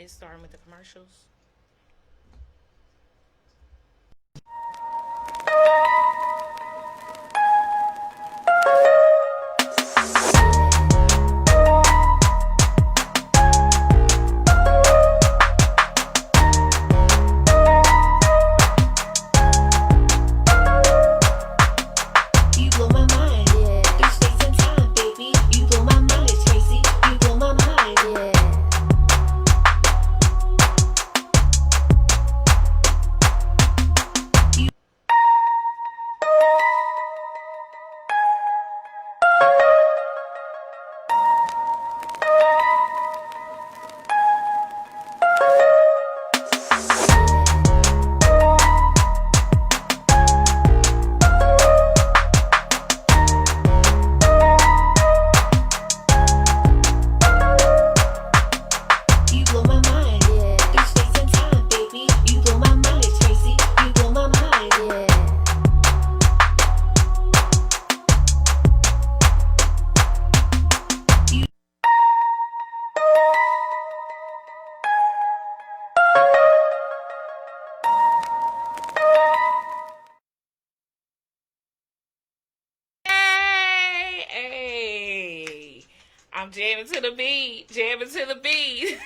It's starting with the commercials. You blow my mind, yeah. Through space and time, baby. You blow my mind, it's crazy. You blow my mind, yeah. You blow my mind, yeah. Through space and time, baby. You blow my mind, it's crazy. You blow my mind, yeah. Hey, hey. I'm jamming to the beat, jamming to the beat.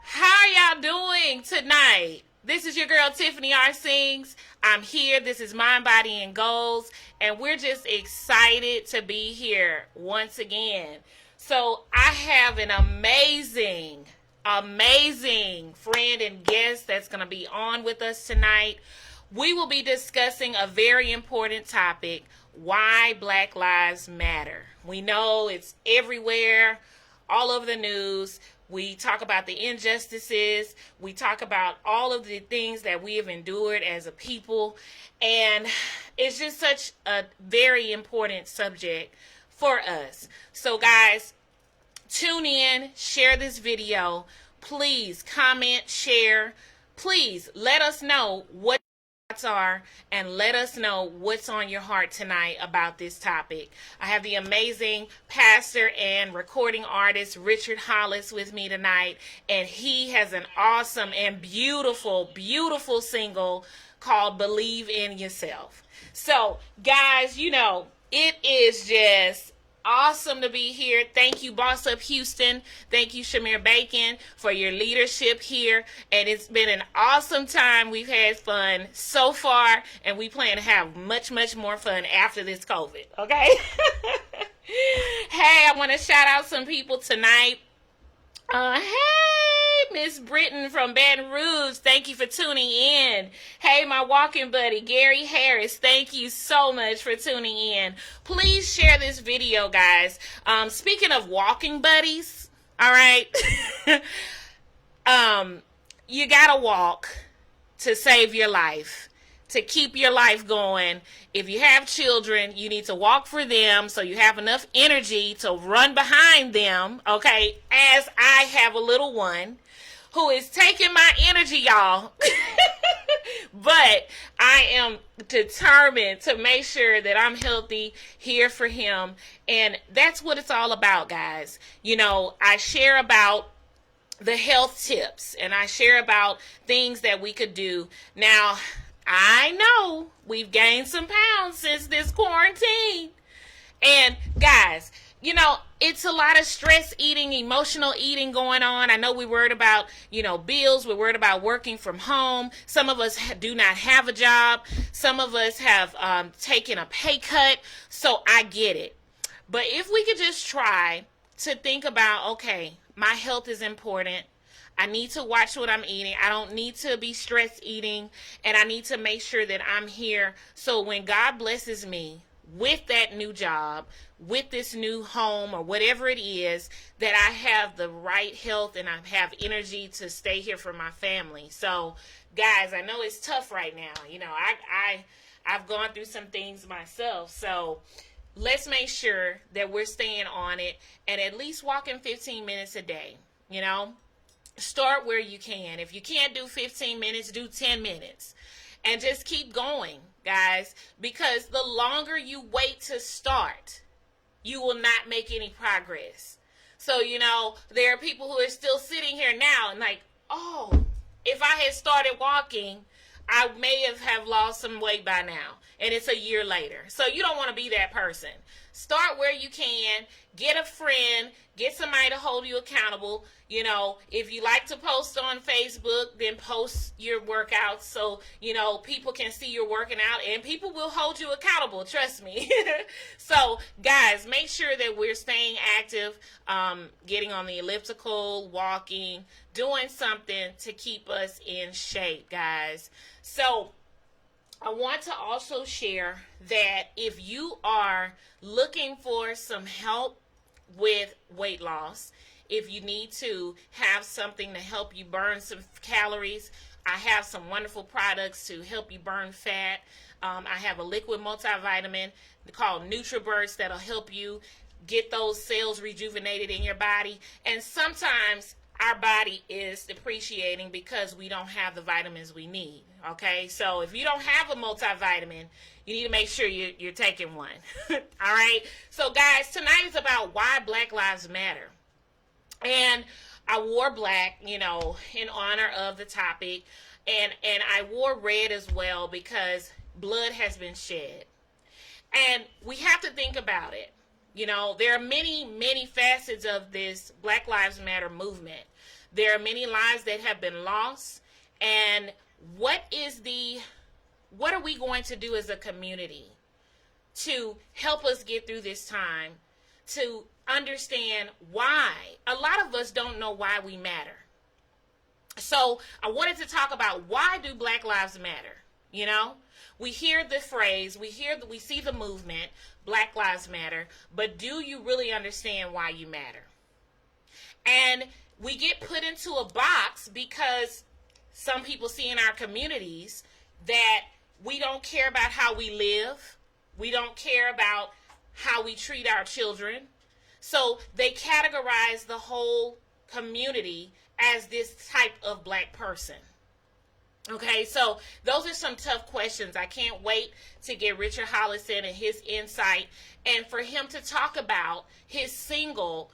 How y'all doing tonight? This is your girl Tiffani R. Singz. I'm here. This is Mind, Body, and Goals. And we're just excited to be here once again. So I have an amazing friend and guest that's going to be on with us tonight. We will be discussing a very important topic: why Black Lives Matter. We know it's everywhere, all over the news. We talk about the injustices. We talk about all of the things that we have endured as a people. And it's just such a very important subject for us. So, guys, tune in, share this video. Please comment, share. Please let us know what are, and let us know what's on your heart tonight about this topic. I have the amazing pastor and recording artist Richard HOLLIS with me tonight, and he has an awesome and beautiful single called Believe in Yourself. So, guys, it is just awesome to be here. Thank you, Boss Up Houston. Thank you, Shamir Bacon, for your leadership here. And it's been an awesome time. We've had fun so far, and we plan to have much more fun after this COVID, okay? Hey, I want to shout out some people tonight. Hey, Miss Britton from Baton Rouge, thank you for tuning in. Hey, my walking buddy, Gary Harris, thank you so much for tuning in. Please share this video, guys. Speaking of walking buddies, all right, you gotta walk to save your life, to keep your life going. If you have children, you need to walk for them so you have enough energy to run behind them, okay? As I have a little one who is taking my energy, y'all. But I am determined to make sure that I'm healthy here for him. And that's what it's all about, guys. I share about the health tips, and I share about things that we could do. Now, I know we've gained some pounds since this quarantine. And guys, it's a lot of stress eating, emotional eating going on. I know we're worried about, bills. We're worried about working from home. Some of us do not have a job. Some of us have taken a pay cut. So I get it. But if we could just try to think about, okay, my health is important. I need to watch what I'm eating. I don't need to be stress eating. And I need to make sure that I'm here. So when God blesses me with that new job, with this new home, or whatever it is, that I have the right health and I have energy to stay here for my family. So, guys, I know it's tough right now. I've gone through some things myself. So let's make sure that we're staying on it and at least walking 15 minutes a day. Start where you can. If you can't do 15 minutes, do 10 minutes. And just keep going, guys, because the longer you wait to start, you will not make any progress. So, you know, there are people who are still sitting here now and like, oh, if I had started walking, I may have lost some weight by now. And it's a year later. So you don't want to be that person. Start where you can. Get a friend. Get somebody to hold you accountable. You know, if you like to post on Facebook, then post your workouts so, you know, people can see you're working out. And people will hold you accountable. Trust me. So, guys, make sure that we're staying active, getting on the elliptical, walking, doing something to keep us in shape, guys. So, I want to also share that if you are looking for some help with weight loss, if you need to have something to help you burn some calories, I have some wonderful products to help you burn fat. I have a liquid multivitamin called NutriBurst that'll help you get those cells rejuvenated in your body. And sometimes our body is depreciating because we don't have the vitamins we need. Okay, so if you don't have a multivitamin, you need to make sure you're taking one. All right, so guys, tonight is about why Black Lives Matter. And I wore black, you know, in honor of the topic. And I wore red as well because blood has been shed. And we have to think about it. You know, there are many, many facets of this Black Lives Matter movement. There are many lives that have been lost. And what are we going to do as a community to help us get through this time, to understand why? A lot of us don't know why we matter. So I wanted to talk about, why do Black Lives Matter? You know, we hear the phrase, we see the movement, Black Lives Matter, but do you really understand why you matter? And we get put into a box because some people see in our communities that we don't care about how we live. We don't care about how we treat our children. So they categorize the whole community as this type of black person. Okay, so those are some tough questions. I can't wait to get Richard HOLLIS in and his insight, and for him to talk about his single,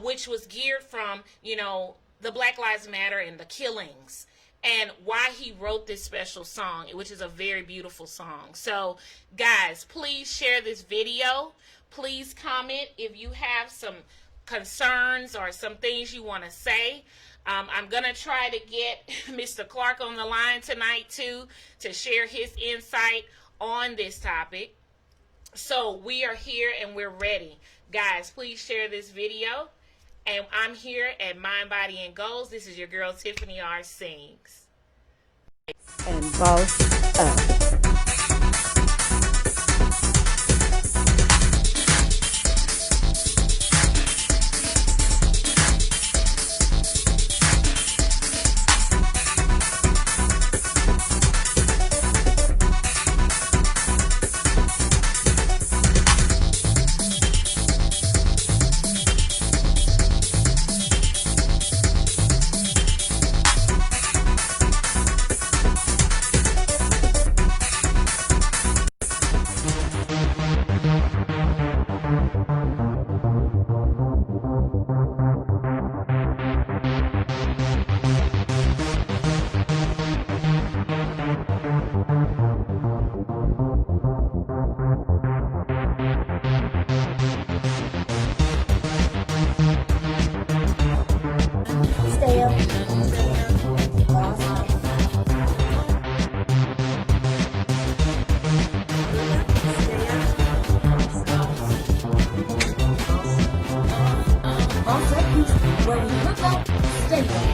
which was geared from, you know, the Black Lives Matter and the killings, and why he wrote this special song, which is a very beautiful song. So, guys, please share this video. Please comment if you have some concerns or some things you want to say. I'm going to try to get Mr. Clark on the line tonight, too, to share his insight on this topic. So we are here and we're ready. Guys, please share this video. And I'm here at Mind, Body, and Goals. This is your girl, Tiffani R. Singz. And boss up. Where we look up, stay there.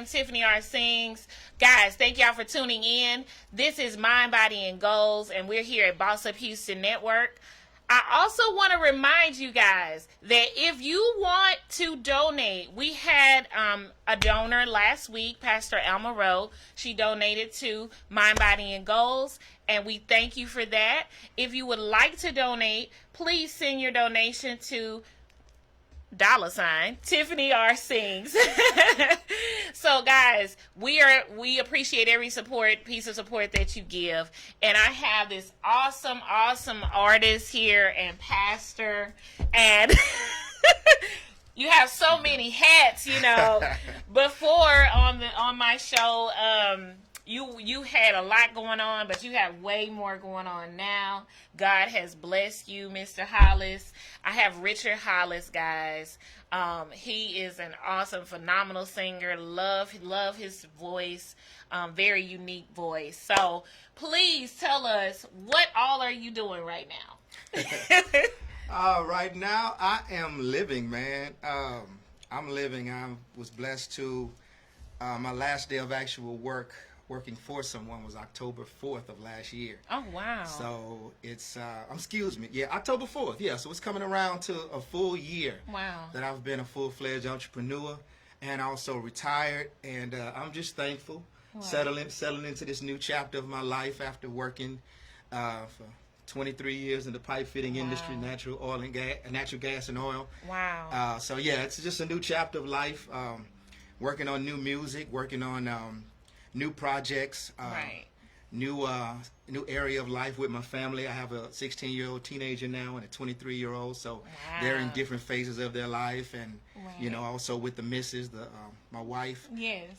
am Tiffany R. Singz. Guys, thank y'all for tuning in. This is Mind, Body, and Goals, and we're here at Boss Up Houston Network. I also want to remind you guys that if you want to donate, we had a donor last week, Pastor Alma Rowe. She donated to Mind, Body, and Goals, and we thank you for that. If you would like to donate, please send your donation to $ Tiffany R. Singz. So guys, we appreciate every piece of support that you give. And I have this awesome artist here and pastor, and you have so many hats, you know. Before on my show, you had a lot going on, but you have way more going on now. God has blessed you, Mr. Hollis. I have Richard Hollis, guys. He is an awesome, phenomenal singer. Love his voice. Very unique voice. So please tell us, what all are you doing right now? Right now, I am living, man. I'm living. I was blessed to, my last day of actual working for someone was October 4th of last year. Oh, wow. So it's, excuse me, yeah, October 4th, yeah. So it's coming around to a full year. Wow. That I've been a full-fledged entrepreneur and also retired. And I'm just thankful, Wow. settling into this new chapter of my life after working for 23 years in the pipe fitting industry, natural gas and oil. Wow. So yeah, it's just a new chapter of life. Working on new music, working on new projects, Right. new area of life with my family. I have a 16-year-old teenager now and a 23-year-old, so they're in different phases of their life, and you know, also with the missus, my wife. Yes.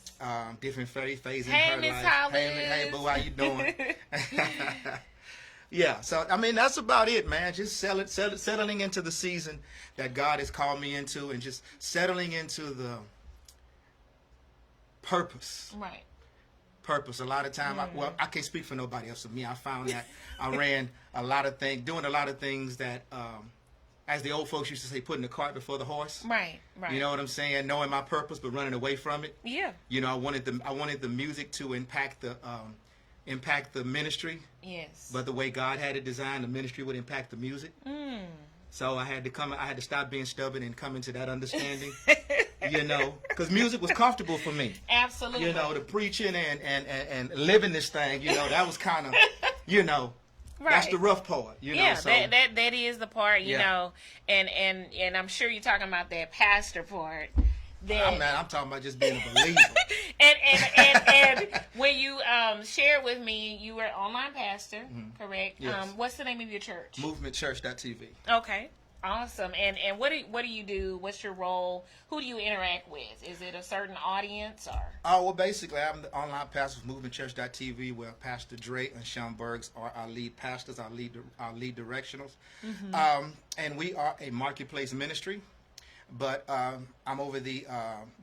Different phases in Hey, her Miss life. Hollis. Hey, boo, how you doing? Yeah, so I mean that's about it, man. Just settling into the season that God has called me into, and just settling into the purpose. Right. Purpose. A lot of time, I can't speak for nobody else. For me, I found that I ran a lot of things, doing a lot of things that, as the old folks used to say, putting the cart before the horse. Right. Right. You know what I'm saying? Knowing my purpose, but running away from it. Yeah. You know, I wanted the music to impact the ministry. Yes. But the way God had it designed, the ministry would impact the music. So I had to stop being stubborn and come into that understanding. You know, because music was comfortable for me. Absolutely. You know, the preaching and living this thing, you know, that was kind of, you know, that's the rough part, you know. So, that is the part, you know, and I'm sure you're talking about that pastor part. I'm talking about just being a believer. and when you shared with me, you were an online pastor, correct? Yes. What's the name of your church? Movementchurch.tv. Okay. Awesome. And what do you do? What's your role? Who do you interact with? Is it a certain audience or? Oh, well, basically, I'm the online pastor of Movementchurch.tv, where Pastor Dre and Sean Bergs are our lead pastors, our lead directionals. And we are a marketplace ministry, but I'm over the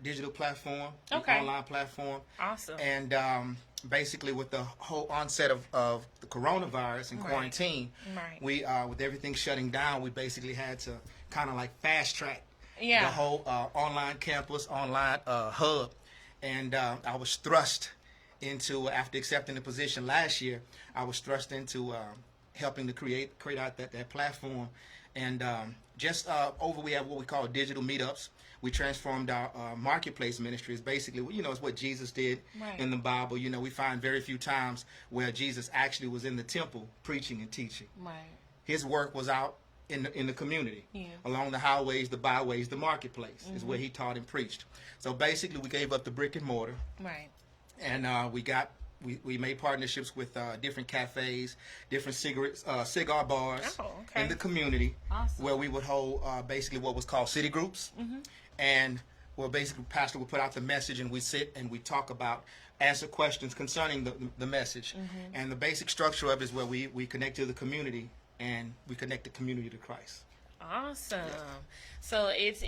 digital platform, the online platform. Awesome. And basically, with the whole onset of the coronavirus and quarantine, we with everything shutting down, we basically had to kind of like fast track the whole online campus, online hub. And I was thrust into, after accepting the position last year, I was thrust into helping to create out that platform. And we have what we call digital meetups. We transformed our marketplace ministry. It's basically, you know, it's what Jesus did in the Bible. You know, we find very few times where Jesus actually was in the temple preaching and teaching. Right. His work was out in the community, along the highways, the byways, the marketplace is where he taught and preached. So basically, we gave up the brick and mortar. Right. And we made partnerships with different cafes, different cigar bars in the community, where we would hold basically what was called city groups. And well, basically, pastor would put out the message, and we sit and we talk about, answer questions concerning the message. And the basic structure of it is where we connect to the community, and we connect the community to Christ. Awesome. So it's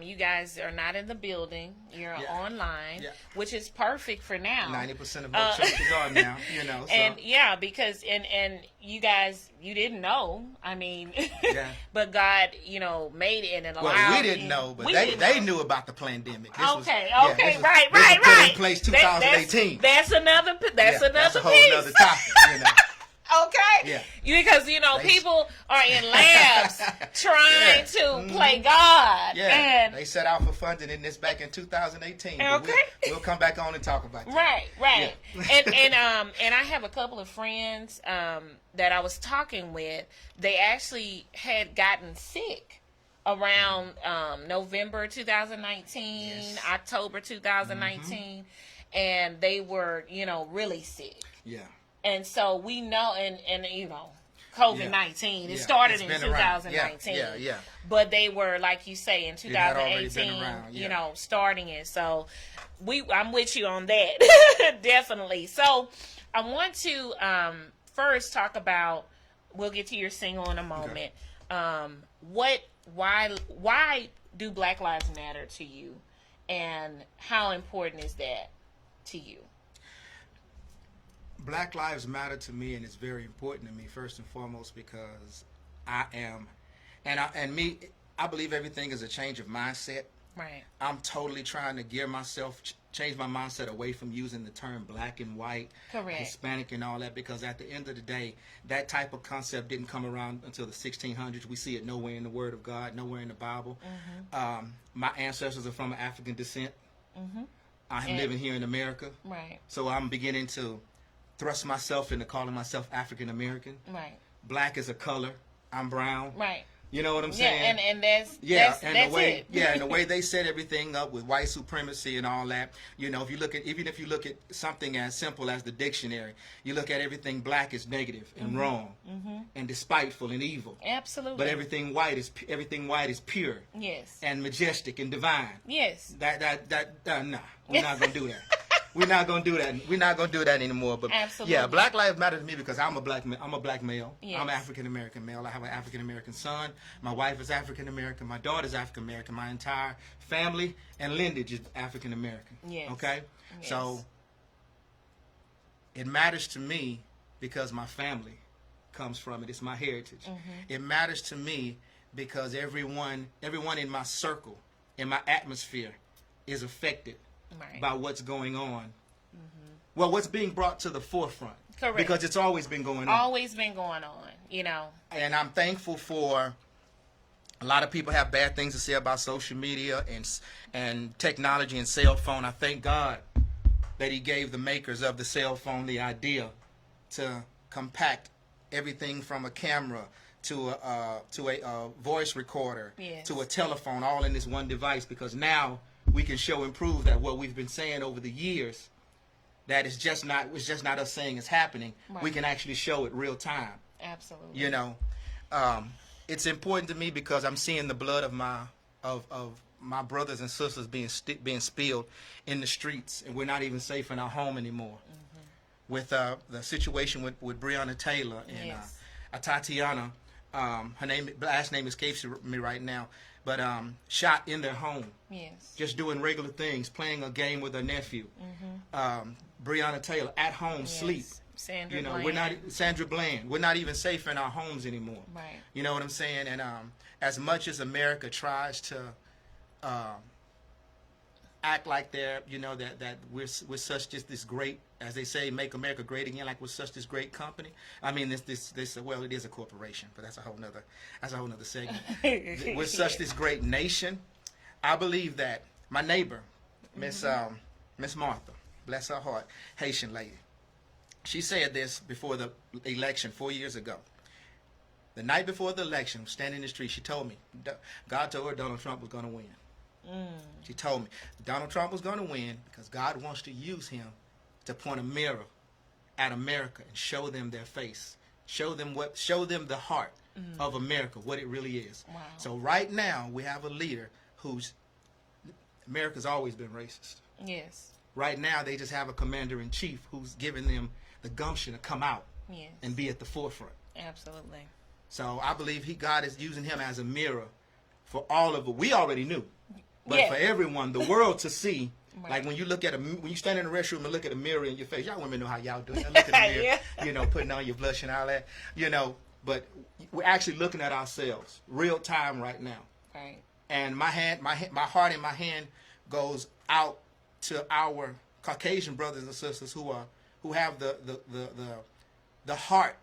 you guys are not in the building. You're online, which is perfect for now. 90% of most churches are now, you know. So. And because and you guys, you didn't know. I mean, but God, made it and allowed. Well, we didn't know, but they knew about the pandemic. This was right. put in place 2018. That's another that's a whole piece. other topic, you know. Okay. Yeah. Because people are in labs trying to play God. Yeah. And they set out for funding in this back in 2018. Okay. We'll come back on and talk about that. Right. Yeah. And I have a couple of friends that I was talking with. They actually had gotten sick around November 2019, October 2019, and they were really sick. Yeah. And so we know, and COVID-19, it started in 2019. Yeah. But they were, like you say, in 2018, around, starting it. So I'm with you on that, definitely. So I want to first talk about, we'll get to your single in a moment. Okay. Why do Black Lives Matter to you, and how important is that to you? Black Lives Matter to me, and it's very important to me first and foremost because I believe everything is a change of mindset. Right. I'm totally trying to gear myself, change my mindset away from using the term black and white, Hispanic and all that, because at the end of the day, that type of concept didn't come around until the 1600s. We see it nowhere in the Word of God, nowhere in the Bible. Mm-hmm. My ancestors are from African descent. Mm-hmm. I'm living here in America. Right. So I'm beginning to thrust myself into calling myself African American. Right. Black is a color. I'm brown. Right. You know what I'm saying? Yeah, and that's the way it. and the way they set everything up with white supremacy and all that. If you look at something as simple as the dictionary, you look at everything black is negative and wrong and despiteful and evil. Absolutely. But everything white is pure. Yes. And majestic and divine. Yes. Nah, we're not gonna do that. We're not gonna do that. We're not gonna do that anymore. But absolutely. Yeah, Black Lives Matter to me because I'm a black male. Yes. I'm an African American male. I have an African American son. My wife is African American. My daughter is African American. My entire family and lineage is African American. Yes. Okay. Yes. So it matters to me because my family comes from it. It's my heritage. It matters to me because everyone in my circle, in my atmosphere, is affected. Right. By what's going on. Well, what's being brought to the forefront. Correct. Because it's always been going on. Always been going on, And I'm thankful for, a lot of people have bad things to say about social media and technology and cell phone. I thank God that he gave the makers of the cell phone the idea to compact everything from a camera to a voice recorder, to a telephone, all in this one device, because now we can show and prove that what we've been saying over the years, that it's just not us saying it's happening. Right. We can actually show it real time. Absolutely. It's important to me because I'm seeing the blood of my brothers and sisters being spilled in the streets, and we're not even safe in our home anymore. With the situation with Breonna Taylor and Tatiana, her last name escapes me right now. But shot in their home. Yes. Just doing regular things, playing a game with her nephew. Breonna Taylor at home, sleep. Sandra Bland. Sandra Bland. We're not even safe in our homes anymore. Right. You know what I'm saying? And as much as America tries to act like they're, that we're such just this great, as they say, make America great again, like we're such this great company. I mean, well, it is a corporation, but that's a whole nother segment. We're such this great nation. I believe that my neighbor, Miss Martha, bless her heart, Haitian lady, she said this before the election 4 years ago. The night before the election, standing in the street, she told me, God told her Donald Trump was going to win. She told me Donald Trump was going to win because God wants to use him to point a mirror at America and show them their face, show them the heart of America, what it really is. Wow. So right now we have a leader America's always been racist. Yes. Right now they just have a commander-in-chief who's giving them the gumption to come out and be at the forefront. Absolutely. So I believe God is using him as a mirror for all of it. We already knew, but for everyone, the world to see. Right. Like when you look at when you stand in the restroom and look at a mirror in your face, y'all women know how y'all do it. Y'all look at the mirror, you know, putting on your blush and all that, you know. But we're actually looking at ourselves, real time, right now. Right. And my heart and my hand goes out to our Caucasian brothers and sisters who have the heart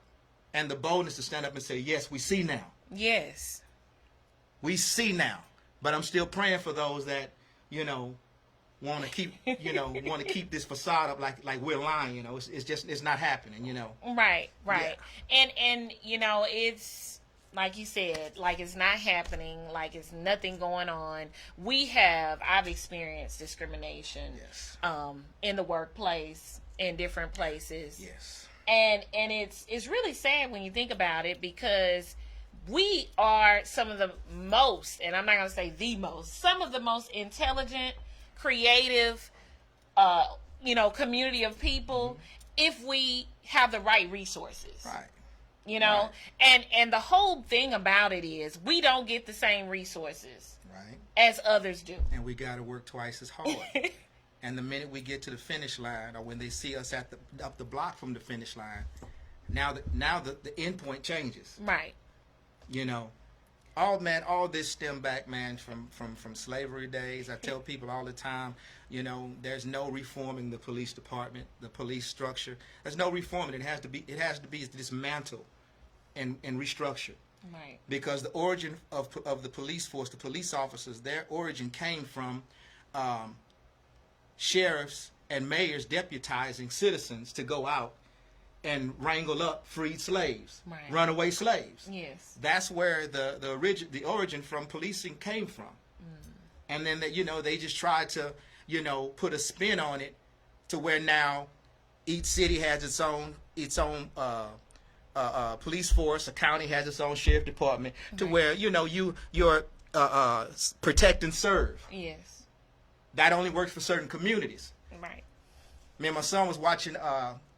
and the boldness to stand up and say, yes, we see now. Yes. We see now. But I'm still praying for those that, you know, want to keep this facade up like we're lying, you know. It's not happening, you know. Right. Yeah. And you know, it's like you said, like it's not happening, like it's nothing going on. I've experienced discrimination, yes, in the workplace, in different places. Yes. And it's really sad when you think about it, because we are some of the most, and I'm not going to say the most, some of the most intelligent, creative, you know, community of people, if we have the right resources. Right. You know, right. And the whole thing about it is we don't get the same resources, right, as others do. And we got to work twice as hard. And the minute we get to the finish line, or when they see us up the block from the finish line, now the end point changes. Right. You know, all this stem back, man, from slavery days. I tell people all the time, you know, there's no reforming the police department, the police structure. There's no reforming. It has to be dismantled and restructured. Right. Because the origin of the police force, the police officers, their origin came from sheriffs and mayors deputizing citizens to go out and wrangle up freed slaves, right, runaway slaves. Yes. That's where the origin from policing came from. And then they just tried to, put a spin on it to where now each city has its own police force, a county has its own sheriff department, to right, where you're protect and serve. Yes. That only works for certain communities. Right. Me and my son was watching,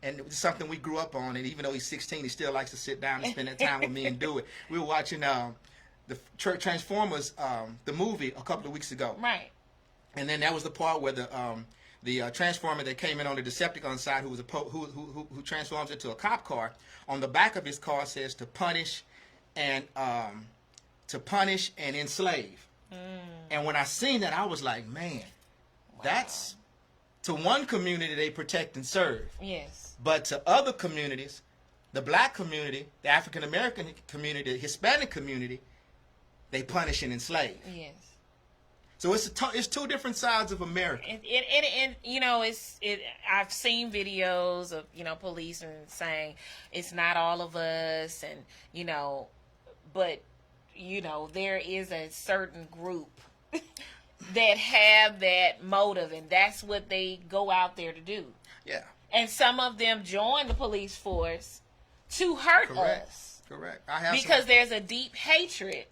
and it was something we grew up on, and even though he's 16, he still likes to sit down and spend that time with me and do it. We were watching the Transformers, the movie, a couple of weeks ago. Right. And then that was the part where the Transformer that came in on the Decepticon side, who transforms into a cop car, on the back of his car says to punish and enslave. And when I seen that, I was like, man, wow, that's, to one community they protect and serve. Yes. But to other communities, the black community, the African American community, the Hispanic community, they punish and enslave. Yes. So it's two different sides of America. And I've seen videos of policemen saying it's not all of us, and but there is a certain group that have that motive, and that's what they go out there to do. Yeah. And some of them join the police force to hurt us. Correct. Because there's a deep hatred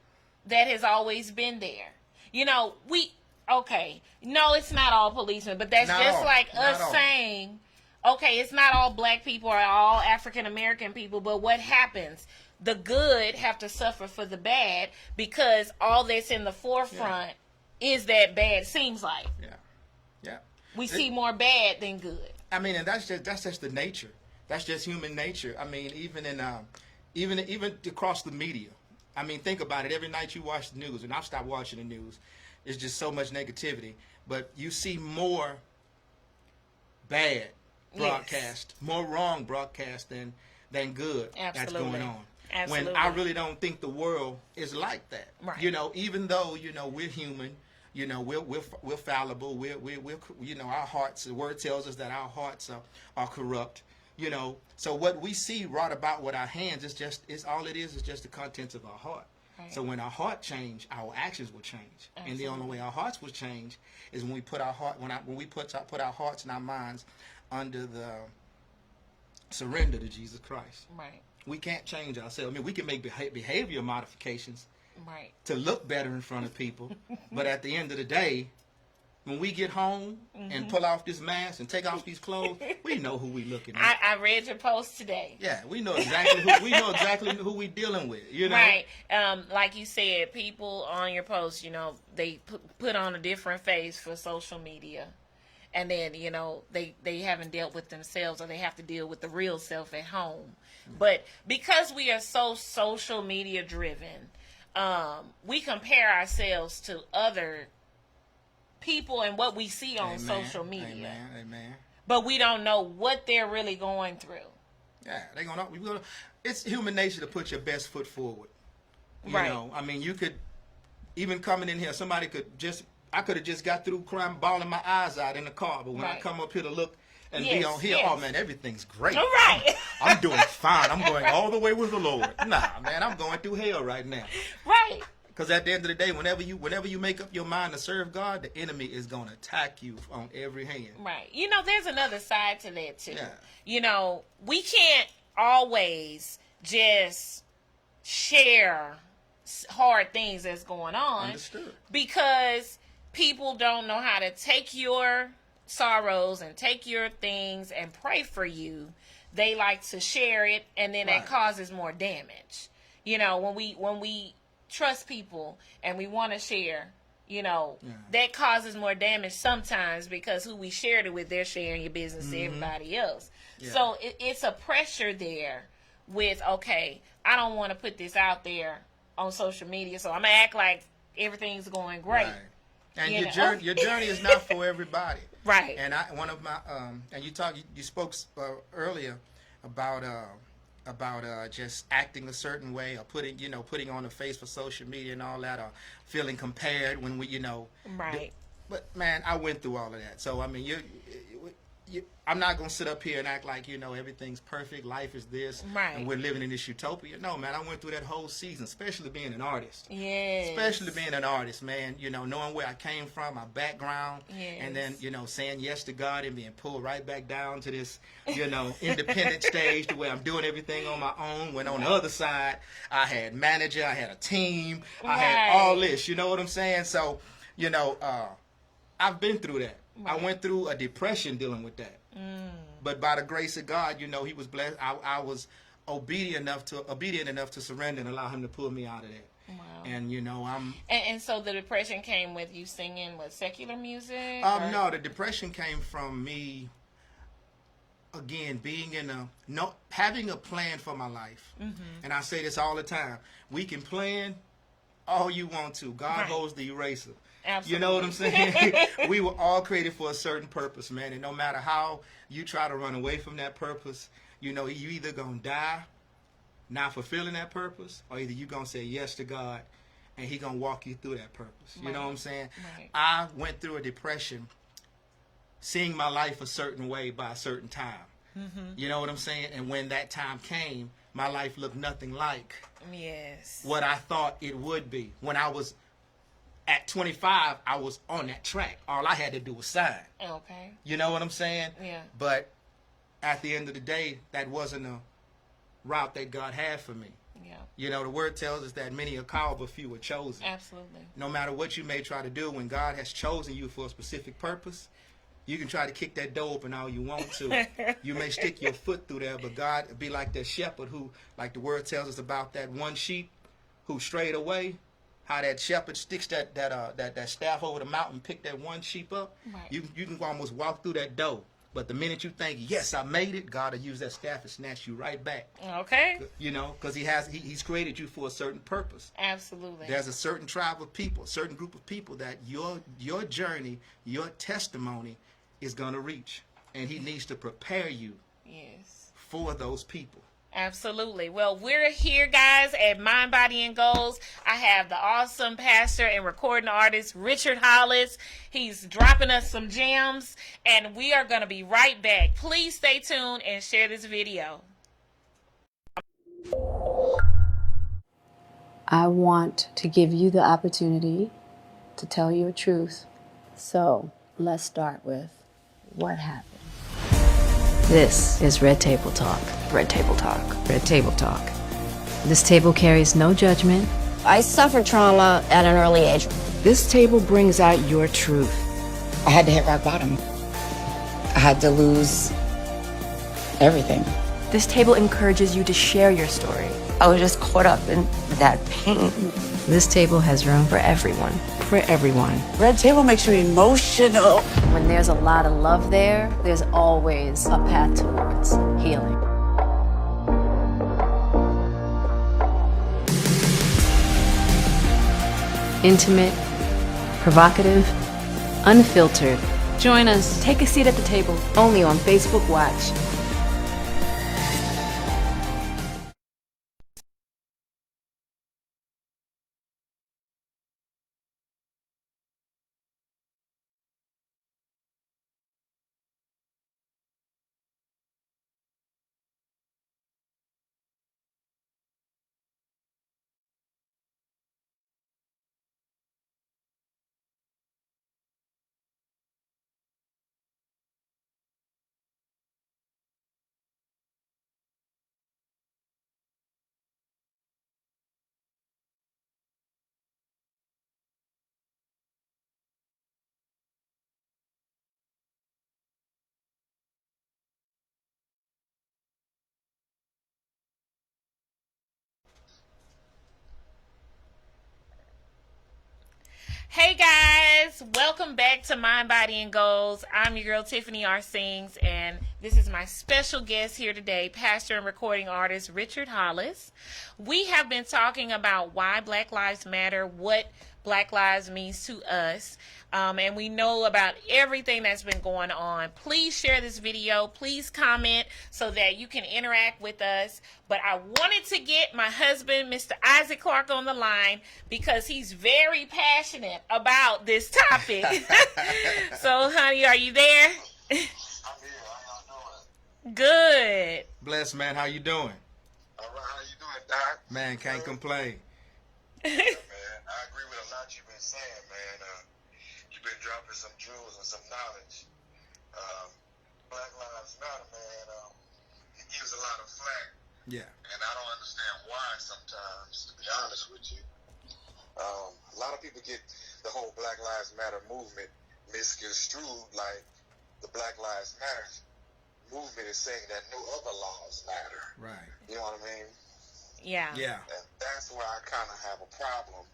that has always been there. No, it's not all policemen, but that's just like us saying, okay, it's not all black people or all African American people, but what happens? The good have to suffer for the bad, because all that's in the forefront is that bad, seems like. Yeah. We see more bad than good. I mean, and that's just the nature. That's just human nature. I mean, even across the media. I mean, think about it. Every night you watch the news, and I've stopped watching the news. It's just so much negativity. But you see more bad broadcast, more wrong broadcast than good. Absolutely. That's going on. Absolutely. When I really don't think the world is like that. Right. Even though we're human, we're fallible. We're our hearts. The word tells us that our hearts are corrupt. So what we see wrought about with our hands is just the contents of our heart. Right. So when our heart change, our actions will change. Absolutely. And the only way our hearts will change is when we put our hearts and our minds under the surrender to Jesus Christ. Right. We can't change ourselves. I mean, we can make behavior modifications, right, to look better in front of people, but at the end of the day, when we get home and pull off this mask and take off these clothes, we know who we looking at. I read your post today. Yeah, we know exactly who we dealing with. You know, right? Like you said, people on your post, you know, they put on a different face for social media, and then you know they haven't dealt with themselves, or they have to deal with the real self at home. But because we are so social media driven, we compare ourselves to other people and what we see on social media. Amen. But we don't know what they're really going through. Yeah, it's human nature to put your best foot forward. You know, I mean, you could, even coming in here, I could have just got through crying, bawling my eyes out in the car, but when I come up here to look and be on here, oh man, everything's great. All right. I'm doing fine. I'm going all the way with the Lord. Nah, man, I'm going through hell right now. Right. Because at the end of the day, whenever you make up your mind to serve God, the enemy is going to attack you on every hand. Right. You know, there's another side to that, too. Yeah. You know, we can't always just share hard things that's going on. Understood. Because people don't know how to take your sorrows and take your things and pray for you. They like to share it, and then that causes more damage. You know, when we trust people and we want to share, you know, that causes more damage sometimes, because who we shared it with, they're sharing your business to everybody else. So it's a pressure there with, okay, I don't want to put this out there on social media, so I'm gonna act like everything's going great. Right. And your journey is not for everybody. Right. And you spoke earlier about just acting a certain way, or putting on a face for social media and all that, or feeling compared when we, Right. But man, I went through all of that. So I mean, I'm not gonna sit up here and act like everything's perfect. Life is this, and we're living in this utopia. No, man, I went through that whole season, especially being an artist. Yes. Especially being an artist, man. Knowing where I came from, my background, and then saying yes to God and being pulled right back down to this, independent stage to where I'm doing everything on my own. When on the other side, I had manager, I had a team, I had all this. You know what I'm saying? So, I've been through that. I went through a depression dealing with that. But by the grace of God, He was blessed. I was obedient enough to surrender and allow Him to pull me out of that. Wow. And I'm. And so the depression came with you singing secular music? No, the depression came from me. Again, being having a plan for my life. And I say this all the time: we can plan all you want to. God holds the eraser. Absolutely. You know what I'm saying? We were all created for a certain purpose, man. And no matter how you try to run away from that purpose, you either going to die not fulfilling that purpose, or either you're going to say yes to God and He going to walk you through that purpose. You know what I'm saying? Right. I went through a depression seeing my life a certain way by a certain time. You know what I'm saying? And when that time came, my life looked nothing like what I thought it would be. When I was at 25, I was on that track. All I had to do was sign. Okay. You know what I'm saying? Yeah. But at the end of the day, that wasn't a route that God had for me. Yeah. The word tells us that many are called, but few are chosen. Absolutely. No matter what you may try to do, when God has chosen you for a specific purpose, you can try to kick that door open all you want to. You may stick your foot through there, but God be like that shepherd who, like the word tells us about that one sheep who strayed away. How that shepherd sticks that staff over the mountain, pick that one sheep up. Right. You can almost walk through that door, but the minute you think, yes, I made it, God will use that staff and snatch you right back. Okay. Because He's created you for a certain purpose. Absolutely. There's a certain tribe of people, a certain group of people that your journey, your testimony is gonna reach, and He needs to prepare you. For those people. Absolutely. Well, we're here, guys, at Mind, Body, and Goals. I have the awesome pastor and recording artist, Richard Hollis. He's dropping us some gems, and we are going to be right back. Please stay tuned and share this video. I want to give you the opportunity to tell your truth. So let's start with what happened. This is Red Table Talk. Red Table Talk. Red Table Talk. This table carries no judgment. I suffered trauma at an early age. This table brings out your truth. I had to hit rock bottom. I had to lose everything. This table encourages you to share your story. I was just caught up in that pain. This table has room for everyone. For everyone. Red Table makes you emotional. When there's a lot of love there, there's always a path towards healing. Intimate, provocative, unfiltered. Join us. Take a seat at the table. Only on Facebook Watch. Hey guys, welcome back to Mind, Body, and Goals. I'm your girl Tiffany R. Singz, and this is my special guest here today, pastor and recording artist Richard Hollis. We have been talking about why Black Lives Matter, what Black Lives means to us, and we know about everything that's been going on. Please share this video. Please comment so that you can interact with us. But I wanted to get my husband, Mr. Isaac Clark, on the line because he's very passionate about this topic. So, honey, are you there? I'm here. How y'all doing? Good. Bless, man. How you doing? All right. How you doing, Doc? Man, can't complain. Yeah, man. I agree with a lot you've been saying, man. You've been dropping some jewels and some knowledge. Black Lives Matter, man. It gives a lot of flack. Yeah. And I don't understand why sometimes, to be honest with you. A lot of people get the whole Black Lives Matter movement misconstrued like the Black Lives Matter movement is saying that no other laws matter. Right. You know what I mean? Yeah. Yeah. And that's where I kind of have a problem.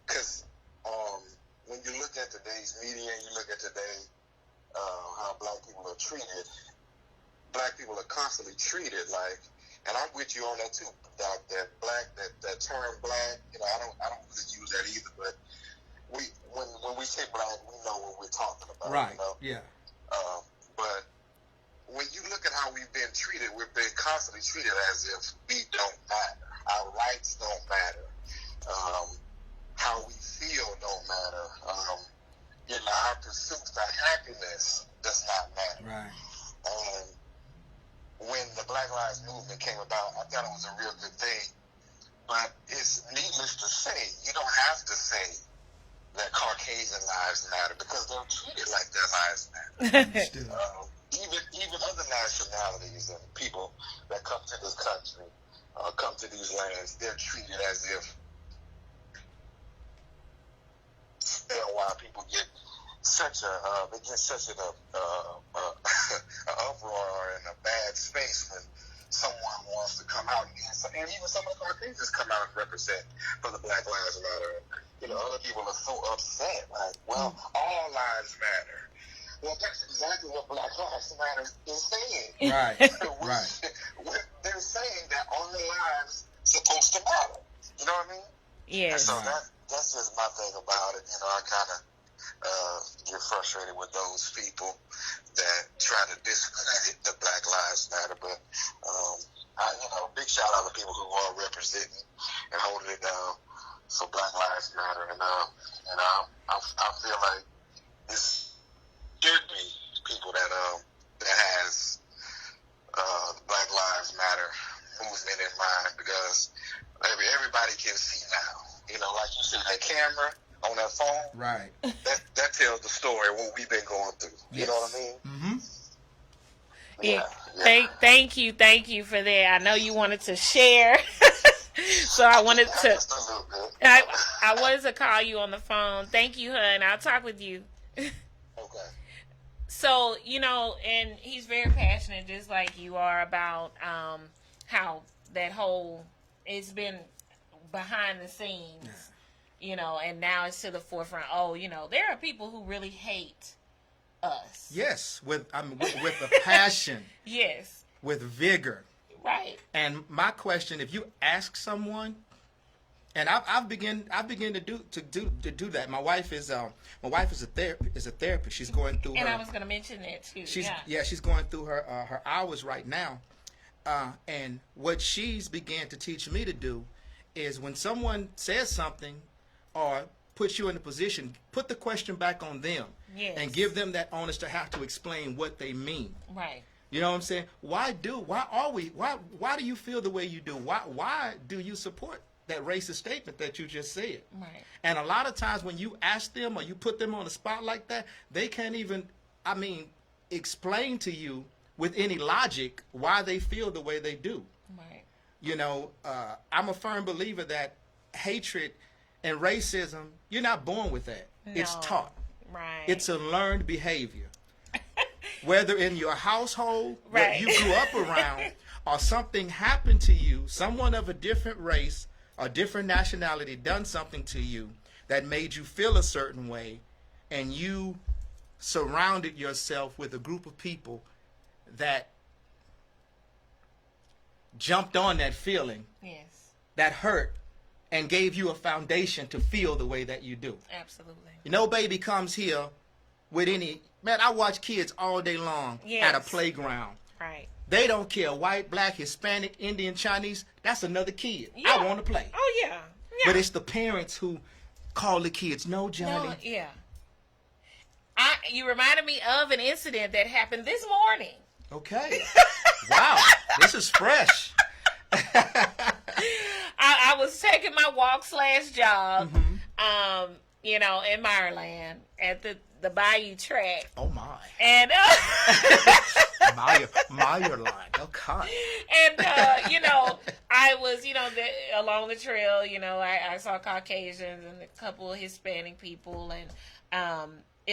Because when you look at today's media and you look at today how black people are treated, black people are constantly treated like, and I'm with you on that too, Doc, that term black, you know, I don't really use that either, but when we say black, we know what we're talking about. Right. You know? Yeah. But when you look at how we've been treated, we've been constantly treated as if we don't matter. Our rights don't matter. How we feel don't matter. You know, our pursuit for happiness does not matter. Right. And when the Black Lives Movement came about, I thought it was a real good thing. But it's needless to say, you don't have to say that Caucasian lives matter because they're treated like their lives matter. Even other nationalities and people that come to this country, come to these lands, they're treated as if, you know, why people get such an uproar and a bad space when someone wants to come out and even some of the Caucasians come out and represent for the Black Lives Matter. You know, other people are so upset, like, well, all lives matter. Well, that's exactly what Black Lives Matter is saying. Right. Right. They're saying that all lives supposed to matter. You know what I mean? Yeah. And so that's just my thing about it. You know, I kind of get frustrated with those people that try to discredit the Black Lives Matter. But, big shout out to people who are representing and holding it down for Black Lives Matter. And I feel like this should be people that has Black Lives Matter movement in mind, because everybody can see now. You know, like you see that camera on that phone, Right. that tells the story of what we've been going through. You Yes. know what I mean? Mm-hmm. Yeah. Thank you for that. I know you wanted to share. So I wanted to Just a little bit. I wanted to call you on the phone. Thank you, hun. I'll talk with you. Okay. So, you know, and he's very passionate, just like you are, about how that whole, it's been behind the scenes, you know, and now it's to the forefront. Oh, you know, there are people who really hate us. Yes, with a passion. Yes. With vigor. Right. And my question, if you ask someone, and I've begun to do that. My wife is a therapist. She's going through. And her, I was going to mention that too. She's going through her hours right now. And what she's began to teach me to do is, when someone says something or puts you in a position, put the question back on them. Yes. And give them that onus to have to explain what they mean. Right. You know what I'm saying? Why do you feel the way you do? Why do you support that racist statement that you just said? Right. And a lot of times when you ask them or you put them on the spot like that, they can't even, explain to you with any logic why they feel the way they do. Right. You know, I'm a firm believer that hatred and racism, you're not born with that. No. It's taught. Right. It's a learned behavior. Whether in your household, right, that you grew up around, or something happened to you, someone of a different race or different nationality done something to you that made you feel a certain way, and you surrounded yourself with a group of people that jumped on that feeling, yes, that hurt, and gave you a foundation to feel the way that you do. Absolutely. No baby comes here with any... Man, I watch kids all day long at a playground. Right. They don't care, white, black, Hispanic, Indian, Chinese. That's another kid. Yeah. I want to play. Oh, yeah. But it's the parents who call the kids, no, Johnny. No, yeah. You reminded me of an incident that happened this morning. Okay. Wow. This is fresh. I was taking my walk/job, you know, in Maryland at the Bayou track. Oh, my. And Meyer line. Oh, God. And, you know, I was, you know, along the trail, you know, I saw Caucasians and a couple of Hispanic people. And I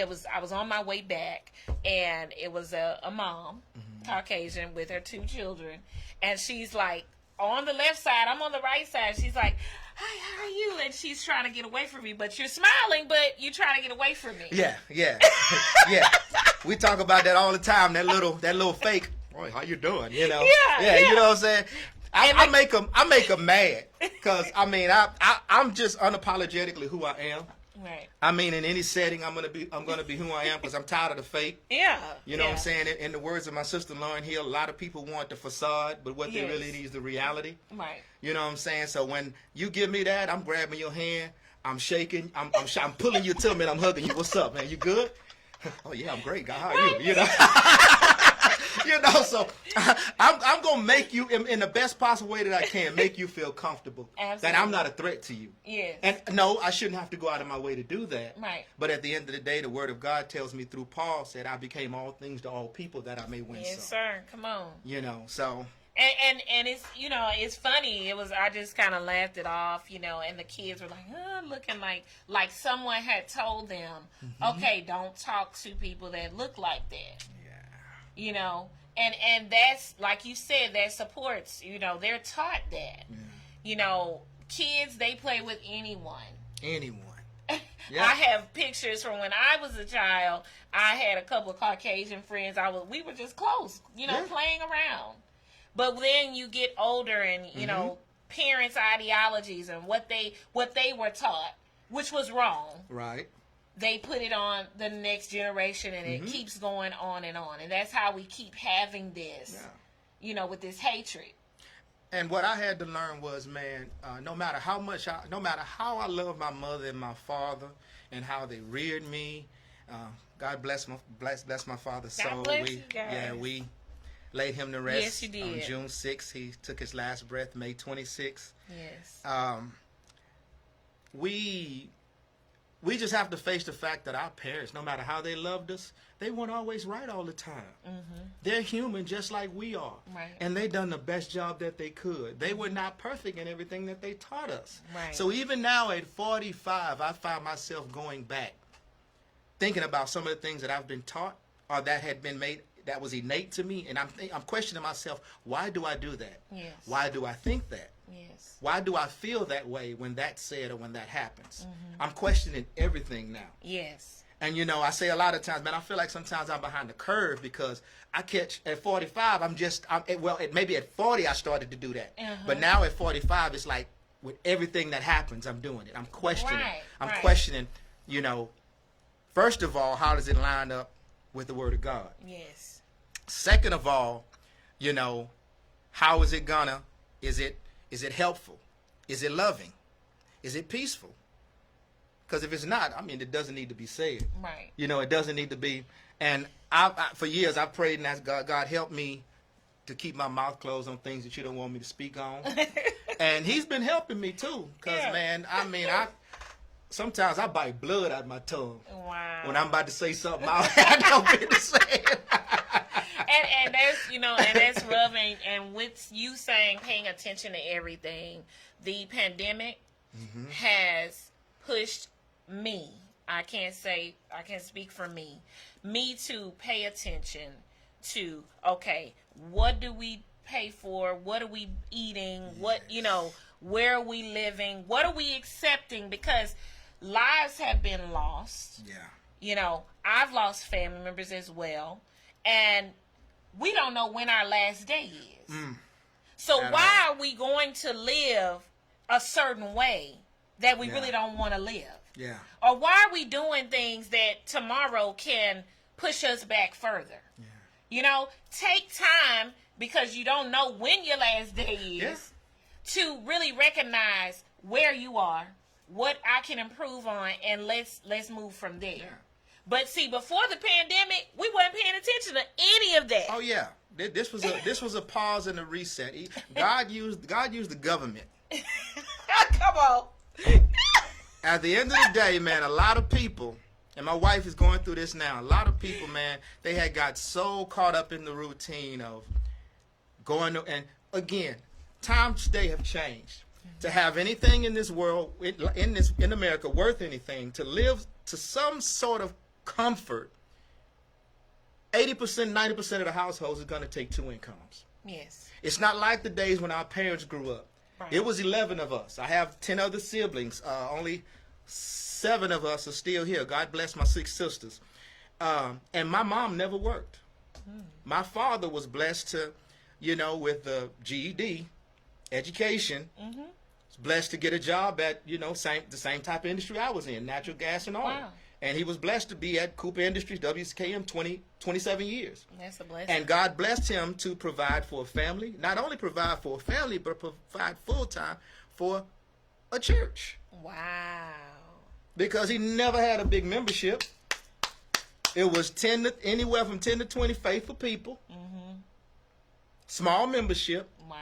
was on my way back, and it was a mom, Caucasian, with her 2 children. And she's like, on the left side, I'm on the right side. She's like, hi, how are you? And she's trying to get away from me, but you're smiling, but you're trying to get away from me. Yeah. Yeah. We talk about that all the time. That little fake. Boy, how you doing? You know. Yeah. You know what I'm saying. I make them mad, because I'm just unapologetically who I am. Right. In any setting, I'm gonna be who I am, because I'm tired of the fake. Yeah. You know what I'm saying? In the words of my sister Lauren Hill, a lot of people want the facade, but what they really need is the reality. Right. You know what I'm saying? So when you give me that, I'm grabbing your hand, I'm shaking, I'm pulling you to me, and I'm hugging you. What's up, man? You good? Oh yeah, I'm great, God. How are you? You know. You know, so I'm gonna make you in the best possible way that I can, make you feel comfortable. Absolutely. That I'm not a threat to you. Yes. And no, I shouldn't have to go out of my way to do that. Right. But at the end of the day, the Word of God tells me through Paul, said, I became all things to all people that I may win some. Yes, sir. Come on. You know, so. And it's, you know, it's funny. I just kind of laughed it off, you know, and the kids were like, looking like someone had told them, okay, don't talk to people that look like that. You know, and that's, like you said, that supports, you know, they're taught that. Yeah. You know, kids, they play with anyone. Yeah. I have pictures from when I was a child. I had a couple of Caucasian friends. We were just close, you know, playing around. But then you get older, and, you know, parents' ideologies and what they were taught, which was wrong. Right. They put it on the next generation, and it keeps going on. And that's how we keep having this, you know, with this hatred. And what I had to learn was, man, no matter how I love my mother and my father and how they reared me, God bless my father's soul. We laid him to rest. Yes, you did. On June 6th, he took his last breath. May 26th. Yes. We just have to face the fact that our parents, no matter how they loved us, they weren't always right all the time. They're human just like we are. Right. And they done the best job that they could. They were not perfect in everything that they taught us. Right. So even now at 45, I find myself going back thinking about some of the things that I've been taught or that had been made, that was innate to me, and I'm questioning myself, why do I do that? Yes. Why do I think that? Yes. Why do I feel that way when that's said or when that happens? I'm questioning everything now. Yes. And you know, I say a lot of times, man, I feel like sometimes I'm behind the curve because I catch at 45, maybe at 40 I started to do that. But now at 45, it's like with everything that happens, I'm doing it. I'm questioning. I'm questioning, you know, first of all, how does it line up with the Word of God? Yes. Second of all, you know, how is it gonna, is it helpful? Is it loving? Is it peaceful? Because if it's not, I mean, it doesn't need to be said. Right. You know, it doesn't need to be. And for years, I prayed and asked God help me to keep my mouth closed on things that you don't want me to speak on. And He's been helping me too. Because, man, I mean, sometimes I bite blood out of my tongue. Wow. When I'm about to say something, I don't get to say it. And that's, you know, and that's rough. And with you saying paying attention to everything, the pandemic has pushed me. I can't speak for me to pay attention to, okay, what do we pay for? What are we eating? What, you know, where are we living? What are we accepting? Because lives have been lost. Yeah. You know, I've lost family members as well. And we don't know when our last day is. So why are we going to live a certain way that we really don't want to live? Yeah. Or why are we doing things that tomorrow can push us back further? Yeah. You know, take time, because you don't know when your last day is, to really recognize where you are, what I can improve on, and let's move from there. Yeah. But see, before the pandemic, we weren't paying attention to any of that. Oh yeah, this was a pause and a reset. God used the government. Come on. At the end of the day, man, a lot of people, and my wife is going through this now. A lot of people, man, they had got so caught up in the routine of going to, and again, times today have changed. To have anything in this world, in America, worth anything, to live to some sort of comfort, 80%, 90% of the households is going to take two incomes. Yes. It's not like the days when our parents grew up. Right. It was 11 of us. I have 10 other siblings. Only 7 of us are still here. God bless my 6 sisters. And my mom never worked. My father was blessed to, you know, with the GED, education, was blessed to get a job at, you know, the same type of industry I was in, natural gas and oil. Wow. And he was blessed to be at Cooper Industries, WKM, 27 years. That's a blessing. And God blessed him to provide for a family. Not only provide for a family, but provide full-time for a church. Wow. Because he never had a big membership. It was anywhere from 10 to 20 faithful people. Small membership. Wow.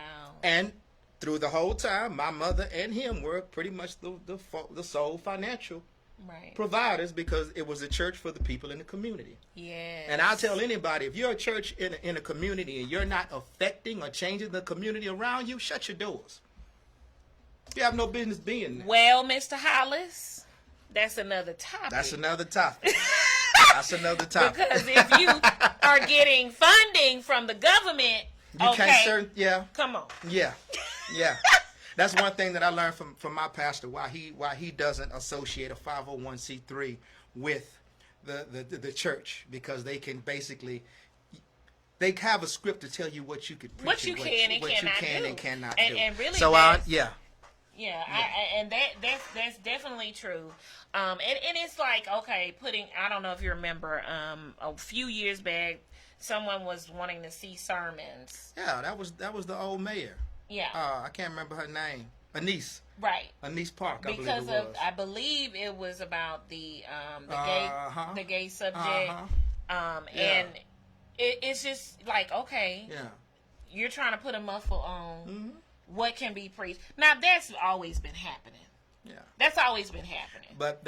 And through the whole time, my mother and him were pretty much the sole financial providers, because it was a church for the people in the community. Yes. And I'll tell anybody, if you're a church in a community and you're not affecting or changing the community around you, shut your doors. You have no business being there. Well, Mr. Hollis, that's another topic. That's another topic. That's another topic. Because if you are getting funding from the government, you can't come on. Yeah. That's one thing that I learned from my pastor, why he doesn't associate a 501c3 with the church, because they can basically, they have a script to tell you what you could preach, what you can and cannot do. And really, so and that's definitely true. And it's like, okay, I don't know if you remember, a few years back, someone was wanting to see sermons. Yeah, that was the old mayor. Yeah. I can't remember her name. Anise. Right. Anise Park, I believe it was about the gay subject. And it's just like, okay, you're trying to put a muffle on what can be preached. Now that's always been happening. Yeah. That's always been happening. But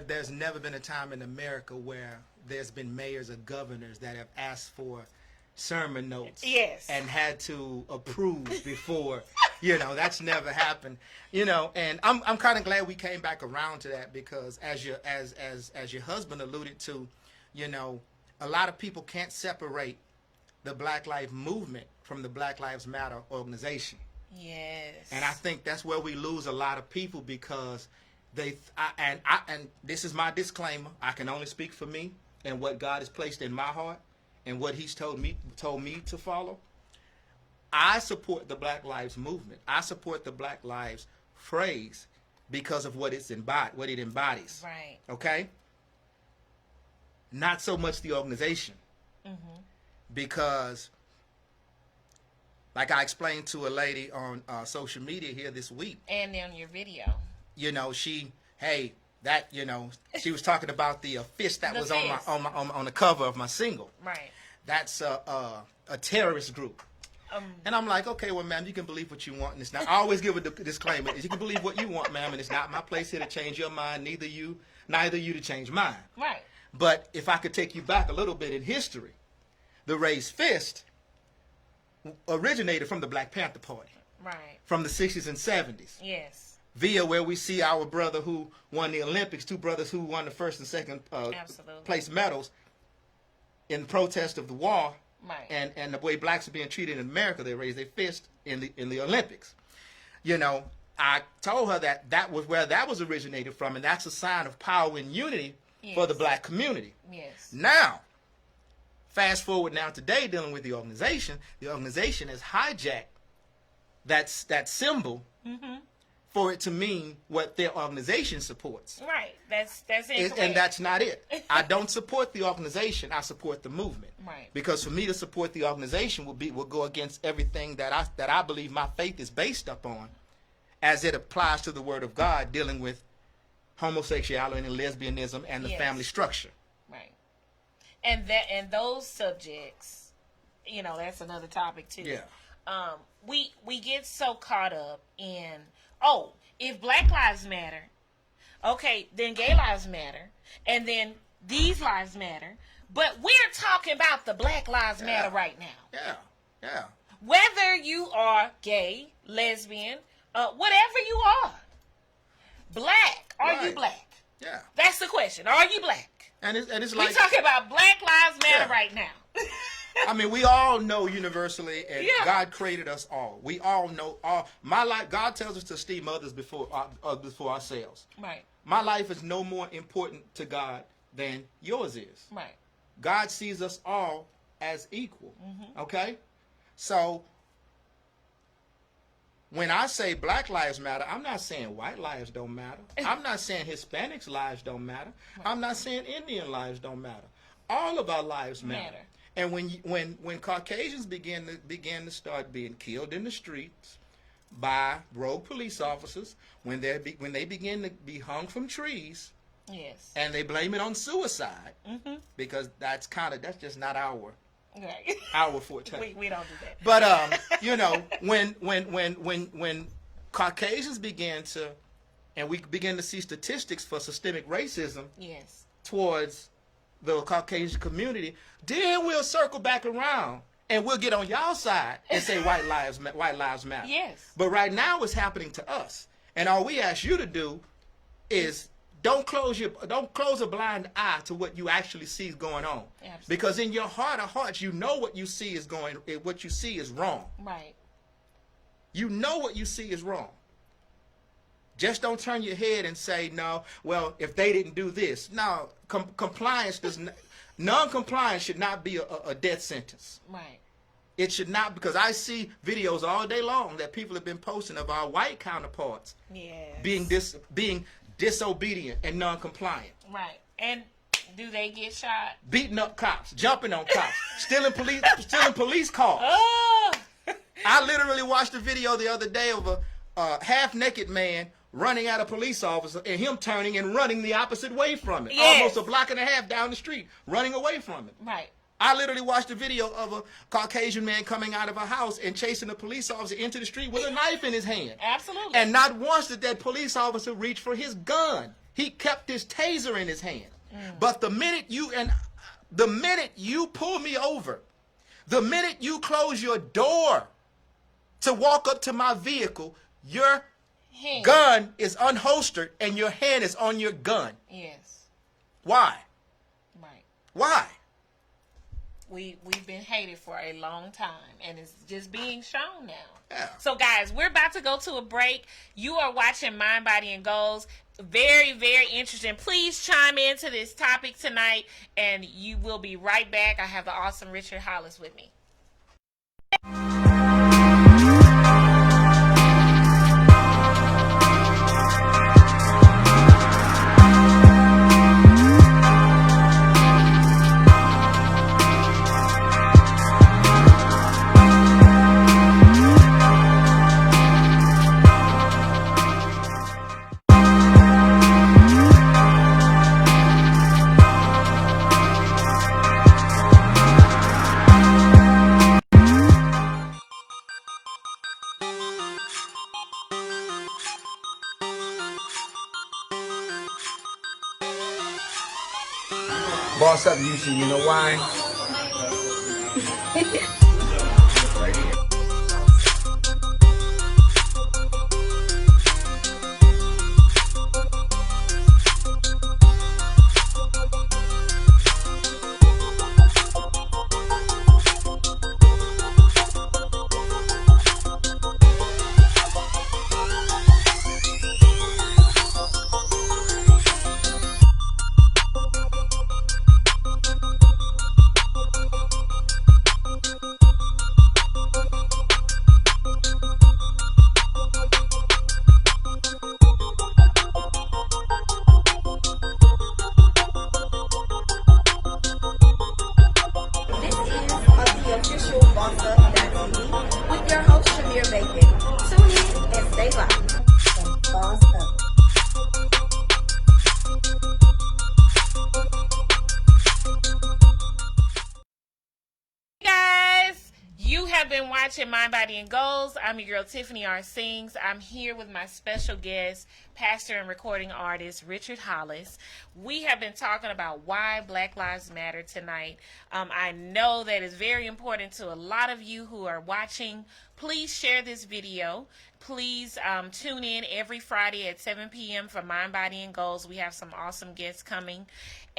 there's never been a time in America where there's been mayors or governors that have asked for sermon notes, and had to approve before You know, that's never happened. You know, and I'm kind of glad we came back around to that, because as your husband alluded to, you know, a lot of people can't separate the Black Lives Movement from the Black Lives Matter organization. Yes. And I think that's where we lose a lot of people, because and this is my disclaimer. I can only speak for me and what God has placed in my heart and what He's told me to follow. I support the Black Lives Movement. I support the Black Lives phrase because of what it embodies. Right. Okay? Not so much the organization. Mm-hmm. Because, like I explained to a lady on social media here this week. And on your video. You know, she was talking about the fist that was on the cover of my single. Right. That's a terrorist group. And I'm like, okay, well, ma'am, you can believe what you want, and it's not. I always give a disclaimer: you can believe what you want, ma'am, and it's not my place here to change your mind. Neither you to change mine. Right. But if I could take you back a little bit in history, the raised fist originated from the Black Panther Party. Right. From the 60s and 70s. Yes. Via where we see our brother who won the Olympics, two brothers who won the first and second place medals in protest of the war. Right. And the way blacks are being treated in America, they raised their fist in the Olympics. You know, I told her that was where that was originated from, and that's a sign of power and unity for the black community. Yes. Now, fast forward now today, dealing with the organization has hijacked that symbol for it to mean what their organization supports. Right. That's incorrect. And that's not it. I don't support the organization. I support the movement. Right. Because for me to support the organization will go against everything that I believe my faith is based upon, as it applies to the Word of God, dealing with homosexuality and lesbianism and the family structure. Right. And those subjects, you know, that's another topic too. Yeah. We get so caught up in, if Black Lives Matter, okay, then gay lives matter, and then these lives matter, but we're talking about the Black Lives Matter right now. Yeah. Whether you are gay, lesbian, whatever you are, black, are you black? Yeah. That's the question. Are you black? And it's like, we're talking about Black Lives Matter right now. I mean, we all know universally, and God created us all. We all know all. My life, God tells us to esteem others before ourselves. Right. My life is no more important to God than yours is. Right. God sees us all as equal. Okay? So, when I say Black Lives Matter, I'm not saying white lives don't matter. I'm not saying Hispanics' lives don't matter. Right. I'm not saying Indian lives don't matter. All of our lives matter. And when Caucasians begin to start being killed in the streets by rogue police officers, when they begin to be hung from trees, and they blame it on suicide, because that's just not our forte. We don't do that. But you know, when Caucasians begin to, and we begin to see statistics for systemic racism towards the Caucasian community, then we'll circle back around and we'll get on y'all side and say white lives matter. Yes. But right now it's happening to us, and all we ask you to do is don't close a blind eye to what you actually see is going on. Absolutely. Because in your heart of hearts, you know what you see is wrong. Right. You know what you see is wrong. Just don't turn your head and say, no, well, if they didn't do this. No, non-compliance should not be a death sentence. Right. It should not, because I see videos all day long that people have been posting of our white counterparts being disobedient and non-compliant. Right. And do they get shot? Beating up cops, jumping on cops, stealing police cars. Oh! I literally watched a video the other day of a half-naked man running at a police officer and him turning and running the opposite way from it. Yes. Almost a block and a half down the street, running away from it. Right. I literally watched a video of a Caucasian man coming out of a house and chasing a police officer into the street with a knife in his hand. Absolutely. And not once did that police officer reach for his gun. He kept his taser in his hand. But the minute you pull me over, the minute you close your door to walk up to my vehicle, your gun is unholstered and your hand is on your gun. Yes. Why? Right. Why? We've been hated for a long time, and it's just being shown now. Yeah. So, guys, we're about to go to a break. You are watching Mind, Body, and Goals. Very, very interesting. Please chime into this topic tonight, and you will be right back. I have the awesome Richard Hollis with me. Boss up, you know why? Right here. Watching Mind, Body, and Goals. I'm your girl, Tiffani R. Singz. I'm here with my special guest, pastor and recording artist, Richard Hollis. We have been talking about why Black Lives Matter tonight. I know that is very important to a lot of you who are watching. Please share this video. Please tune in every Friday at 7 p.m. for Mind, Body, and Goals. We have some awesome guests coming.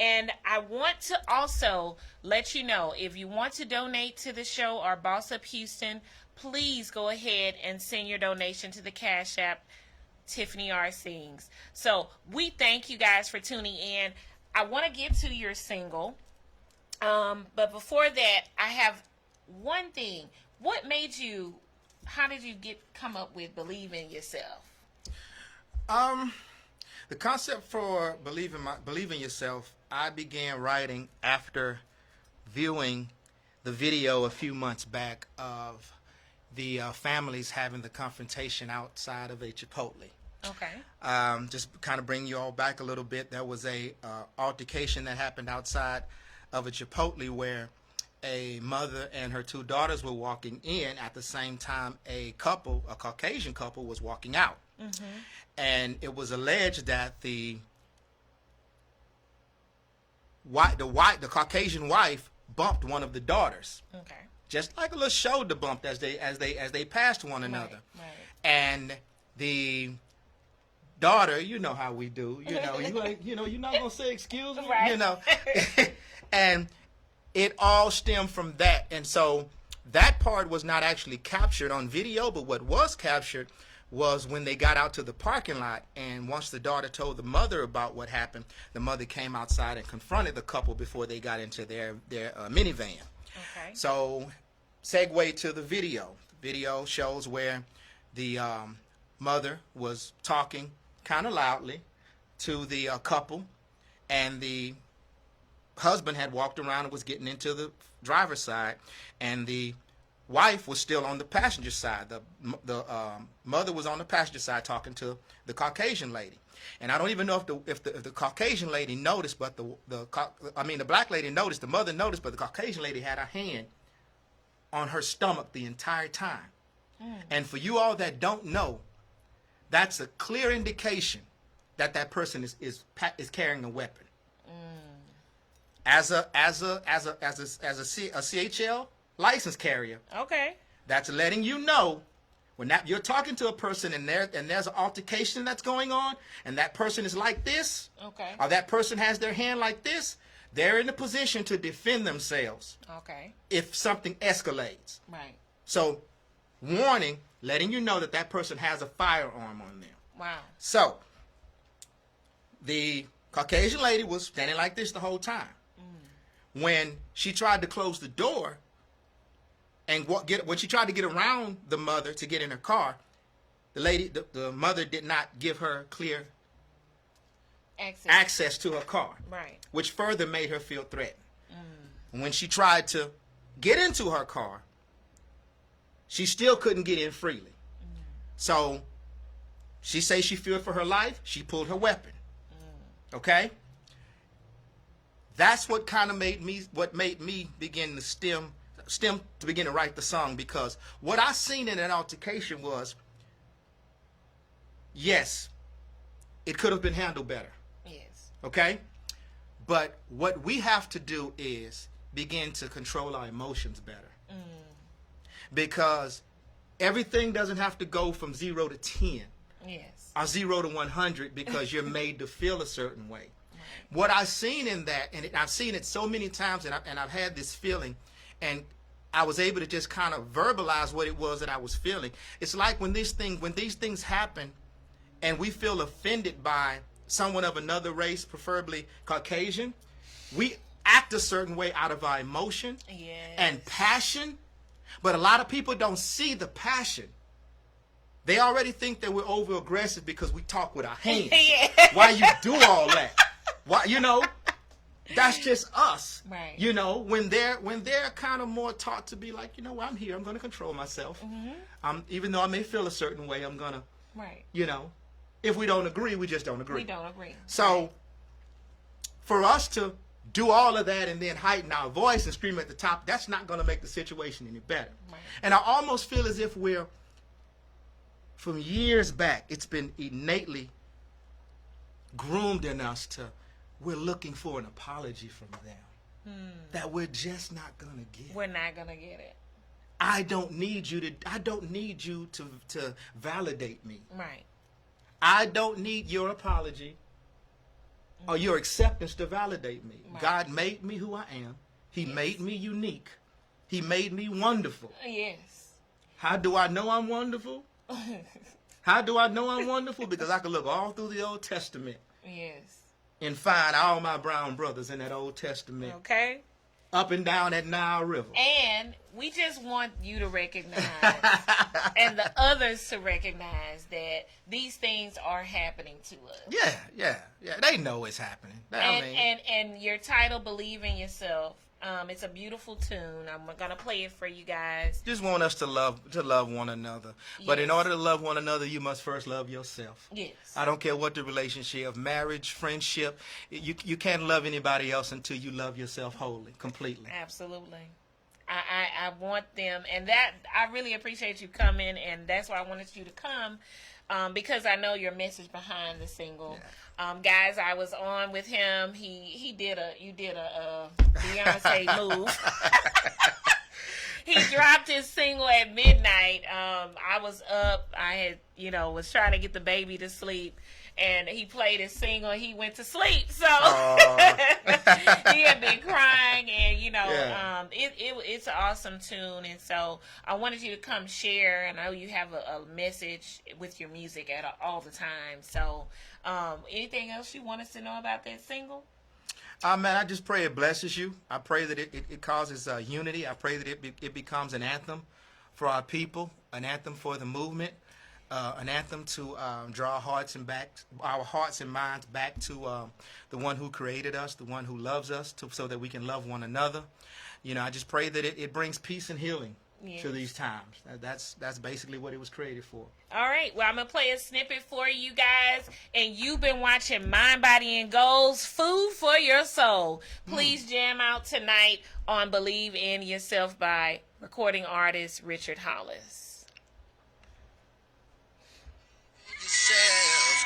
And I want to also let you know, if you want to donate to the show or Boss Up Houston, please go ahead and send your donation to the Cash App, Tiffani R. Singz. So we thank you guys for tuning in. I want to get to your single. But before that, I have one thing. What made you, how did you come up with Believe in Yourself? The concept for Believe in Yourself, I began writing after viewing the video a few months back of the families having the confrontation outside of a Chipotle. Okay. Just kind of bring you all back a little bit. There was a altercation that happened outside of a Chipotle where a mother and her two daughters were walking in at the same time a Caucasian couple, was walking out. Mm-hmm. And it was alleged that the Caucasian wife bumped one of the daughters. Okay. Just like a little shoulder bump as they passed one another. Right. And the daughter, you know how we do, you're not gonna say excuse me, Right. And it all stemmed from that. And so that part was not actually captured on video, but what was captured was when they got out to the parking lot, and once the daughter told the mother about what happened, the mother came outside and confronted the couple before they got into their minivan. Okay. So segue to the video. The video shows where the mother was talking kind of loudly to the couple, and the husband had walked around and was getting into the driver's side, and the wife was still on the passenger side. The mother was on the passenger side talking to the Caucasian lady, and I don't even know if the Caucasian lady noticed, but the black lady noticed, the mother noticed, but the Caucasian lady had her hand on her stomach the entire time. And for you all that don't know, that's a clear indication that that person is carrying a weapon. As a CHL license carrier, Okay. that's letting you know When you're talking to a person and there's an altercation that's going on, and that person is like this, Okay. or that person has their hand like this, they're in a position to defend themselves. Okay. If something escalates. Right. So, warning, letting you know that that person has a firearm on them. Wow. So, the Caucasian lady was standing like this the whole time. When she tried to close the door, and when she tried to get around the mother to get in her car, the mother did not give her clear access to her car, right, which further made her feel threatened. When she tried to get into her car, she still couldn't get in freely. So she says she feared for her life. She pulled her weapon. Okay? That's what kind of made me begin to stem to begin to write the song, because what I seen in that altercation was, yes, it could have been handled better. Yes. Okay? But what we have to do is begin to control our emotions better. Because everything doesn't have to go from 0 to 10. Yes. Or 0 to 100 because you're made to feel a certain way. What I've seen in that, and I've seen it so many times, and I've had this feeling, and I was able to just kind of verbalize what it was that I was feeling. It's like when these things happen, and we feel offended by someone of another race, preferably Caucasian, we act a certain way out of our emotion and passion, but a lot of people don't see the passion. They already think that we're over aggressive because we talk with our hands. Why you do all that? Why, that's just us. Right. When they're kind of more taught to be like, I'm here, I'm going to control myself. Even though I may feel a certain way, I'm going to, right. If we don't agree, we just don't agree. We don't agree. So for us to do all of that and then heighten our voice and scream at the top, that's not going to make the situation any better. Right. And I almost feel as if from years back, it's been innately groomed in us we're looking for an apology from them that we're just not going to get. We're not going to get it. I don't need you to validate me. Right. I don't need your apology or your acceptance to validate me. Right. God made me who I am. He made me unique. He made me wonderful. Yes. How do I know I'm wonderful? How do I know I'm wonderful? Because I can look all through the Old Testament. Yes. And find all my brown brothers in that Old Testament. Okay. Up and down that Nile River. And we just want you to recognize and the others to recognize that these things are happening to us. Yeah. They know it's happening. And your title, Believe in Yourself. It's a beautiful tune. I'm gonna play it for you guys. Just want us to love one another. Yes. But in order to love one another, you must first love yourself. Yes. I don't care what the relationship, marriage, friendship. You can't love anybody else until you love yourself wholly, completely. Absolutely. I want them, and that I really appreciate you coming, and that's why I wanted you to come. Because I know your message behind the single. Yeah. Guys, I was on with him. You did a Beyonce move. He dropped his single at midnight. I was up. I had, was trying to get the baby to sleep, and he played his single. He went to sleep. So he had been crying, and it's an awesome tune. And so I wanted you to come share. I know you have a message with your music all the time. So anything else you want us to know about that single? Man, I just pray it blesses you. I pray that it causes unity. I pray that it becomes an anthem for our people, an anthem for the movement, an anthem to draw our hearts and minds back to the one who created us, the one who loves us, so that we can love one another. I just pray that it brings peace and healing to these times. That's basically what it was created for. All right. Well, I'm going to play a snippet for you guys. And you've been watching Mind, Body, and Goals, Food for Your Soul. Please jam out tonight on Believe in Yourself by recording artist Richard Hollis.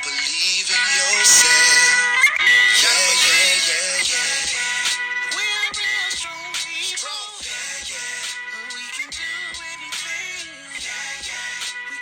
Believe in yourself. Yeah. We're real strong people. We can do anything. We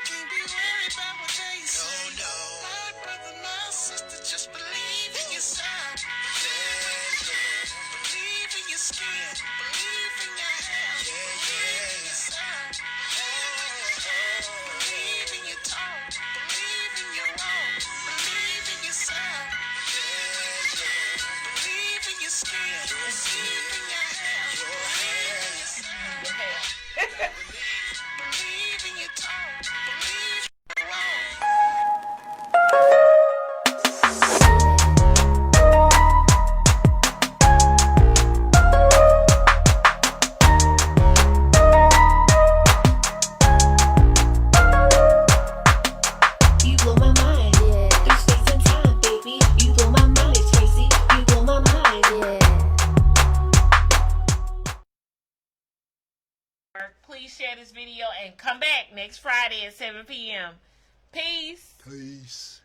please share this video and come back next Friday at 7 p.m. Peace. Peace.